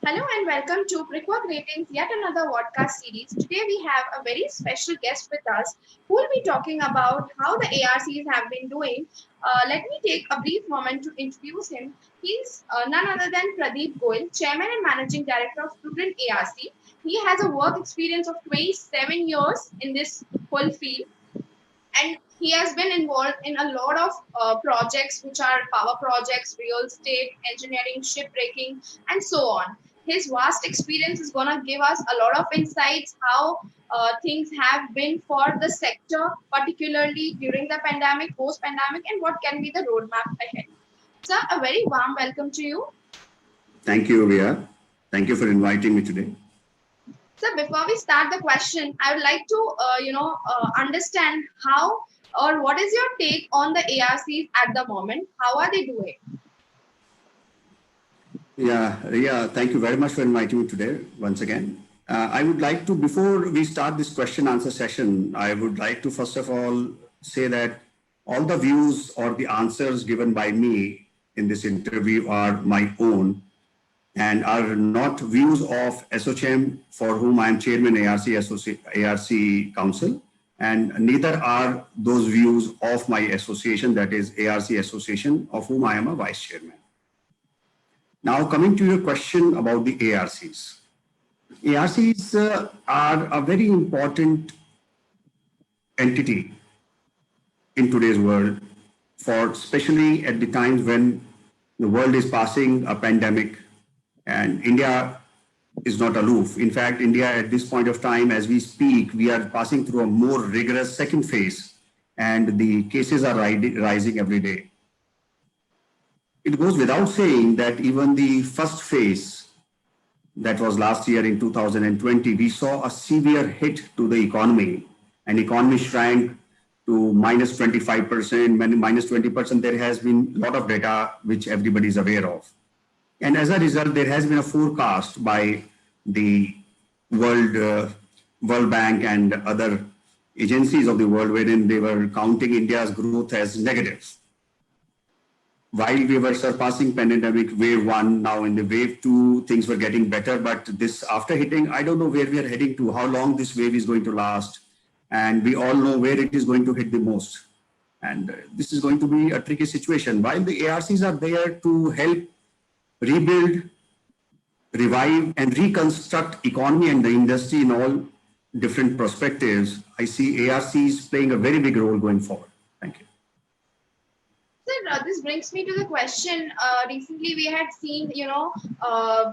Hello and welcome to Brickwork Ratings, yet another podcast series. Today we have a very special guest with us who will be talking about how the ARCs have been doing. Let me take a brief moment to introduce him. He's none other than Pradeep Goyal, Chairman and Managing Director of Prudent ARC. He has a work experience of 27 years in this whole field, and he has been involved in a lot of projects which are power projects, real estate, engineering, shipbreaking, and so on. His vast experience is going to give us a lot of insights how things have been for the sector, particularly during the pandemic, post pandemic, and what can be the roadmap ahead. Sir, a very warm welcome to you. Thank you, Ria. Thank you for inviting me today. So before we start the question, I would like to, understand how or what is your take on the ARCs at the moment? How are they doing? Yeah, Ria, thank you very much for inviting me today once again. I would like to, before we start this question answer session, I would like to first of all say that all the views or the answers given by me in this interview are my own and are not views of ASSOCHAM, for whom I am Chairman ARC Council, and neither are those views of my association, that is ARC Association, of whom I am a Vice Chairman. Now, coming to your question about the ARCs. ARCs are a very important entity in today's world, for especially at the times when the world is passing a pandemic and India is not aloof. In fact, India at this point of time, as we speak, we are passing through a more rigorous second phase and the cases are rising every day. It goes without saying that even the first phase, that was last year in 2020, we saw a severe hit to the economy, and economy shrank to minus 25%, minus 20%. There has been a lot of data which everybody is aware of. And as a result, there has been a forecast by the World Bank and other agencies of the world, wherein they were counting India's growth as negative. While we were surpassing pandemic wave 1, now in the wave 2, things were getting better. But this after hitting, I don't know where we are heading to, how long this wave is going to last. And we all know where it is going to hit the most. And this is going to be a tricky situation. While the ARCs are there to help rebuild, revive, and reconstruct economy and the industry in all different perspectives, I see ARCs playing a very big role going forward. Thank you. Sir, this brings me to the question. Recently, we had seen,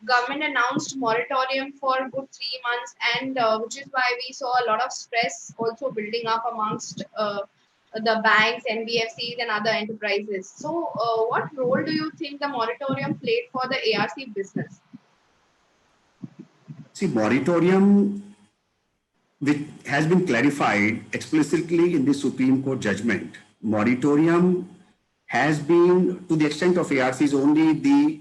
government announced moratorium for good 3 months, and which is why we saw a lot of stress also building up amongst the banks, NBFCs, and other enterprises. So, what role do you think the moratorium played for the ARC business? See, moratorium, which has been clarified explicitly in the Supreme Court judgment, moratorium has been, to the extent of ARCs, only the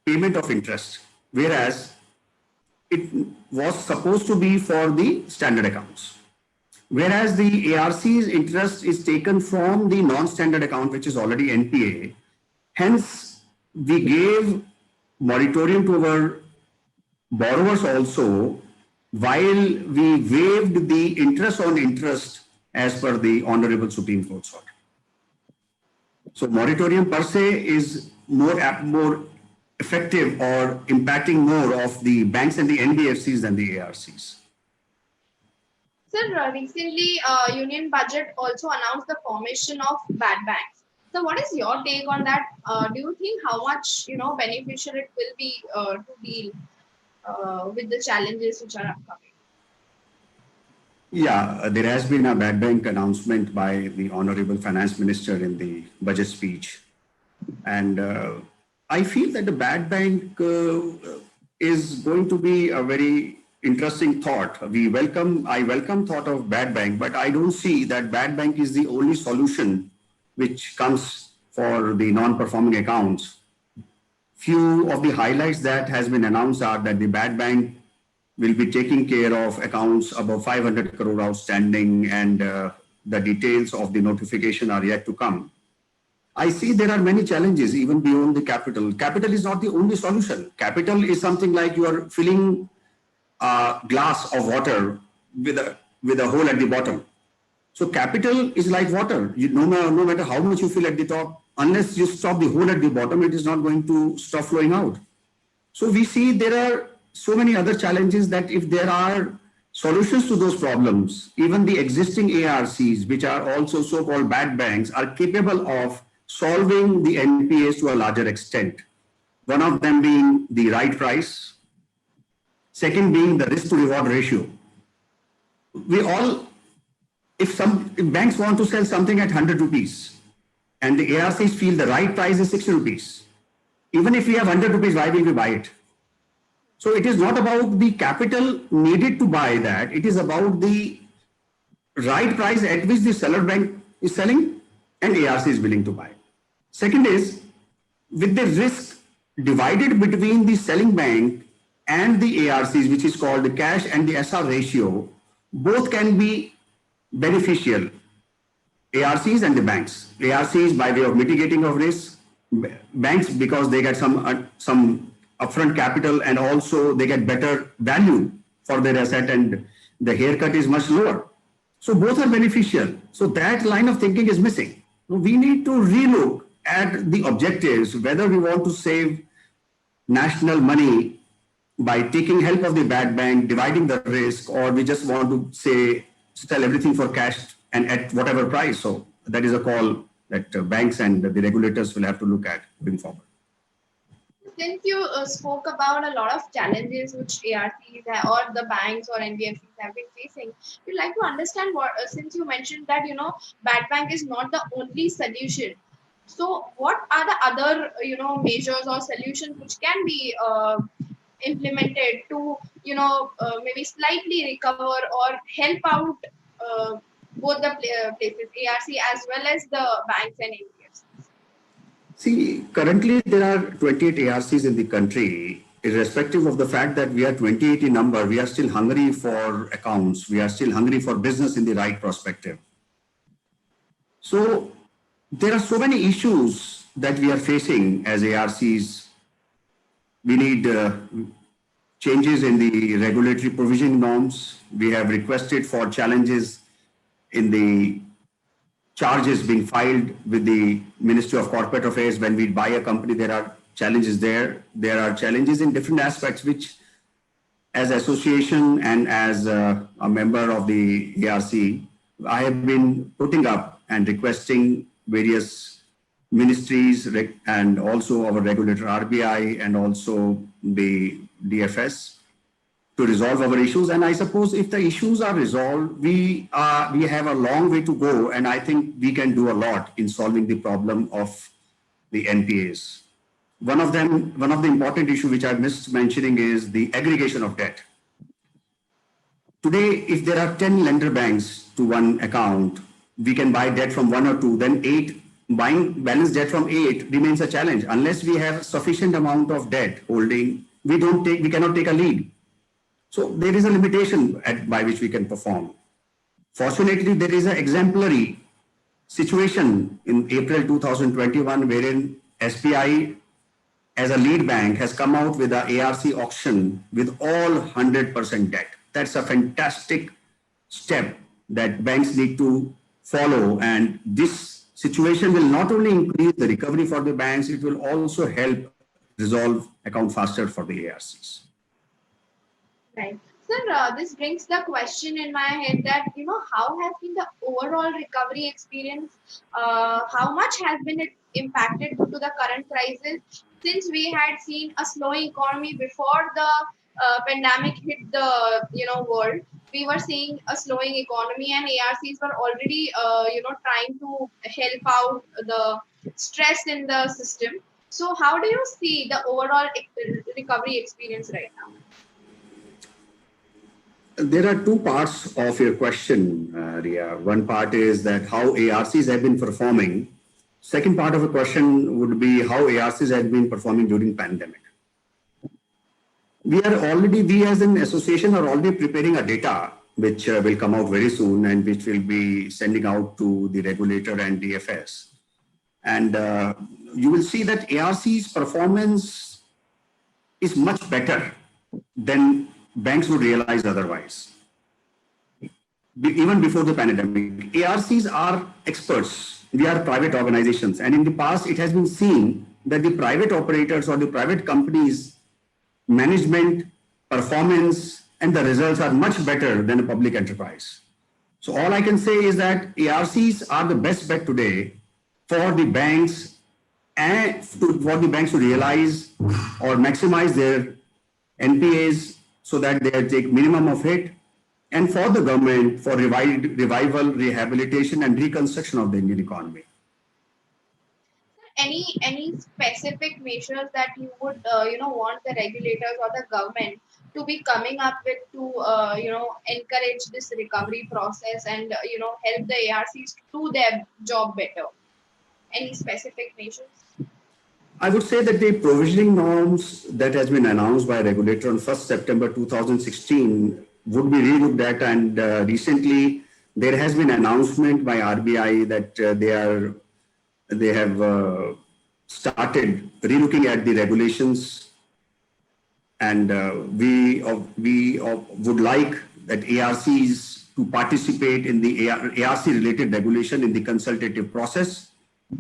payment of interest, whereas it was supposed to be for the standard accounts. Whereas the ARC's interest is taken from the non-standard account, which is already NPA. Hence, we gave moratorium to our borrowers also, while we waived the interest on interest as per the Honorable Supreme Court's order. So moratorium per se is more effective or impacting more of the banks and the NBFCs than the ARCs. Sir, recently Union Budget also announced the formation of bad banks. So what is your take on that? Do you think how much beneficial it will be to deal with the challenges which are upcoming? Yeah, there has been a bad bank announcement by the Honorable Finance Minister in the budget speech. And I feel that the bad bank is going to be a very interesting thought. I welcome thought of bad bank, but I don't see that bad bank is the only solution which comes for the non-performing accounts. Few of the highlights that has been announced are that the bad bank will be taking care of accounts above 500 crore outstanding, and the details of the notification are yet to come. I see there are many challenges even beyond the capital. Capital is not the only solution. Capital is something like you are filling a glass of water with a hole at the bottom. So capital is like water. No matter how much you fill at the top, unless you stop the hole at the bottom, it is not going to stop flowing out. So we see there are so many other challenges that if there are solutions to those problems, even the existing ARCs, which are also so-called bad banks, are capable of solving the NPAs to a larger extent. One of them being the right price, second being the risk to reward ratio. If banks want to sell something at 100 rupees and the ARCs feel the right price is 60 rupees, even if we have 100 rupees, why will we buy it? So it is not about the capital needed to buy that. It is about the right price at which the seller bank is selling and ARC is willing to buy. Second is, with the risk divided between the selling bank and the ARCs, which is called the cash and the SR ratio, both can be beneficial. ARCs and the banks. ARCs by way of mitigating of risk, banks because they get some upfront capital and also they get better value for their asset and the haircut is much lower. So both are beneficial. So that line of thinking is missing. We need to relook at the objectives, whether we want to save national money by taking help of the bad bank, dividing the risk, or we just want to say sell everything for cash and at whatever price. So that is a call that banks and the regulators will have to look at going forward. Since you spoke about a lot of challenges which ARCs or the banks or NBFCs have been facing, we'd like to understand what, since you mentioned that, bad bank is not the only solution. So what are the other, measures or solutions which can be implemented to, maybe slightly recover or help out both the places, ARC as well as the banks and NBFCs? See, currently there are 28 ARCs in the country. Irrespective of the fact that we are 28 in number, we are still hungry for accounts. We are still hungry for business in the right perspective. So there are so many issues that we are facing as ARCs. We need changes in the regulatory provision norms. We have requested for challenges in the charges being filed with the Ministry of Corporate Affairs. When we buy a company, there are challenges there. There are challenges in different aspects, which as association and as a member of the ARC, I have been putting up and requesting various ministries and also our regulator RBI and also the DFS to resolve our issues. And I suppose if the issues are resolved, we have a long way to go. And I think we can do a lot in solving the problem of the NPAs. One of the important issues which I missed mentioning is the aggregation of debt. Today, if there are 10 lender banks to one account, we can buy debt from one or two, then 8, buying balance debt from 8 remains a challenge. Unless we have sufficient amount of debt holding, we cannot take a lead. So there is a limitation by which we can perform. Fortunately, there is an exemplary situation in April 2021 wherein SBI as a lead bank has come out with an ARC auction with all 100% debt. That's a fantastic step that banks need to follow, and this situation will not only increase the recovery for the banks, it will also help resolve account faster for the ARCs. Right. Sir, this brings the question in my head that, how has been the overall recovery experience? How much has been it impacted due to the current crisis? Since we had seen a slowing economy before the pandemic hit the, world, we were seeing a slowing economy and ARCs were already, trying to help out the stress in the system. So how do you see the overall recovery experience right now? There are two parts of your question, Ria. One part is that how ARCs have been performing. Second part of the question would be how ARCs have been performing during pandemic. We as an association are already preparing a data which will come out very soon and which will be sending out to the regulator and DFS. And you will see that ARC's performance is much better than banks would realize otherwise. Even before the pandemic, ARCs are experts. We are private organizations. And in the past, it has been seen that the private operators or the private companies' management, performance, and the results are much better than a public enterprise. So all I can say is that ARCs are the best bet today for the banks and for the banks to realize or maximize their NPAs so that they take minimum of hit, and for the government for revival, rehabilitation, and reconstruction of the Indian economy. Any specific measures that you would want the regulators or the government to be coming up with to encourage this recovery process and help the ARCs to do their job better? Any specific measures? I would say that the provisioning norms that has been announced by a regulator on 1st September 2016 would be relooked at, and recently there has been an announcement by RBI that they have started relooking at the regulations, and we would like that ARCs to participate in the ARC related regulation in the consultative process,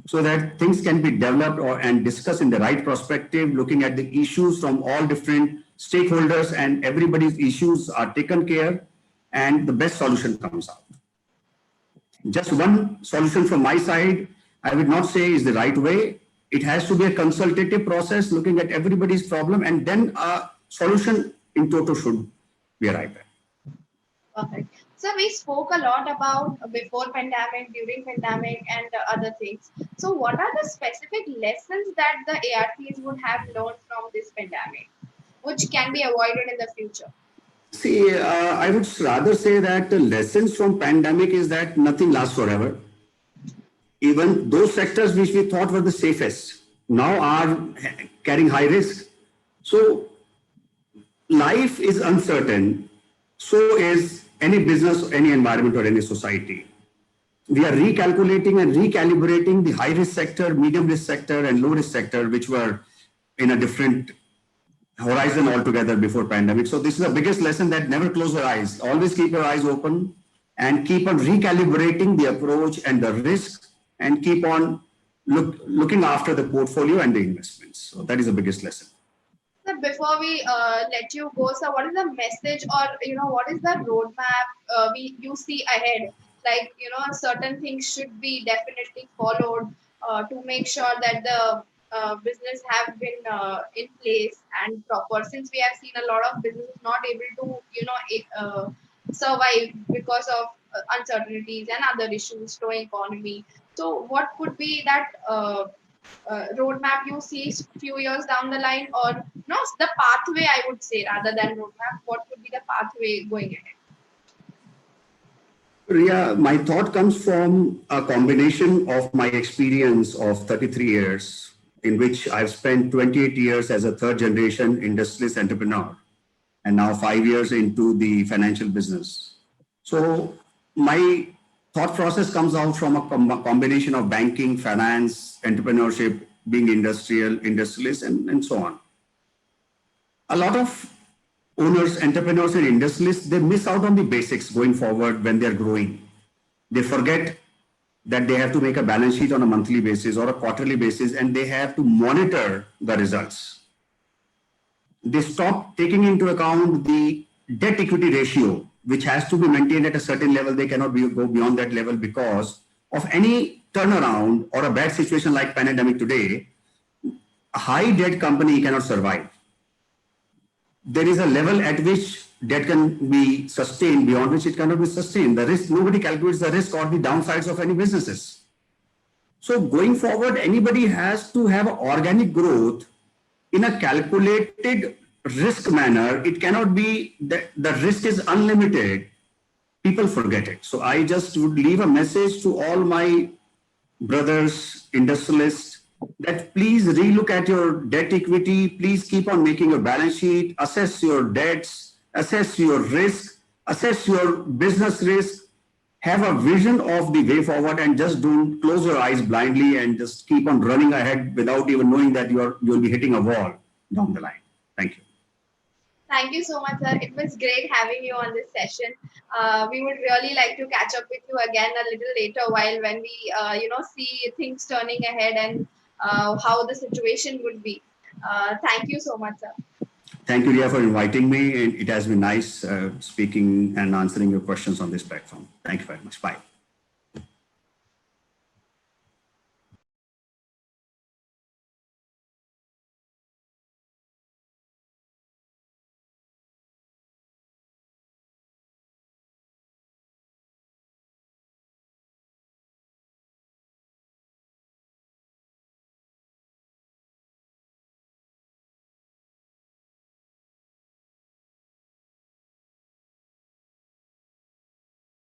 so that things can be developed and discussed in the right perspective, looking at the issues from all different stakeholders, and everybody's issues are taken care and the best solution comes out. Just one solution from my side, I would not say is the right way. It has to be a consultative process, looking at everybody's problem, and then a solution in total should be arrived at. Perfect. So we spoke a lot about before pandemic, during pandemic, and other things. So what are the specific lessons that the ARCs would have learned from this pandemic, which can be avoided in the future? See, I would rather say that the lessons from pandemic is that nothing lasts forever. Even those sectors which we thought were the safest now are carrying high risk. So life is uncertain. So is any business, any environment, or any society. We are recalculating and recalibrating the high risk sector, medium risk sector, and low risk sector, which were in a different horizon altogether before pandemic. So this is the biggest lesson, that never close your eyes. Always keep your eyes open and keep on recalibrating the approach and the risks, and keep on looking after the portfolio and the investments. So that is the biggest lesson. So before we let you go, sir, what is the message, or what is the roadmap you see ahead? Like certain things should be definitely followed to make sure that the business have been in place and proper. Since we have seen a lot of businesses not able to survive because of uncertainties and other issues, slow economy. So what could be that roadmap you see few years down the line, or no, the pathway, I would say, rather than roadmap? What would be the pathway going ahead? Yeah, my thought comes from a combination of my experience of 33 years, in which I've spent 28 years as a third generation industrialist entrepreneur, and now 5 years into the financial business. So my thought process comes out from a combination of banking, finance, entrepreneurship, being industrialist, and so on. A lot of owners, entrepreneurs, and industrialists, they miss out on the basics going forward when they're growing. They forget that they have to make a balance sheet on a monthly basis or a quarterly basis, and they have to monitor the results. They stop taking into account the debt equity ratio, which has to be maintained at a certain level. They cannot go beyond that level because of any turnaround or a bad situation like pandemic today. A high debt company cannot survive. There is a level at which debt can be sustained, beyond which it cannot be sustained. The risk, nobody calculates the risk or the downsides of any businesses. So going forward, anybody has to have organic growth in a calculated risk manner. It cannot be that the risk is unlimited. People forget it. So I just would leave a message to all my brothers, industrialists, that please relook at your debt equity. Please keep on making a balance sheet, assess your debts, assess your risk, assess your business risk, have a vision of the way forward and just don't close your eyes blindly and just keep on running ahead without even knowing that you'll be hitting a wall down the line. Thank you. Thank you so much, sir. It was great having you on this session. We would really like to catch up with you again a little later while when we, see things turning ahead and how the situation would be. Thank you so much, sir. Thank you, Ria, for inviting me. And it has been nice speaking and answering your questions on this platform. Thank you very much. Bye.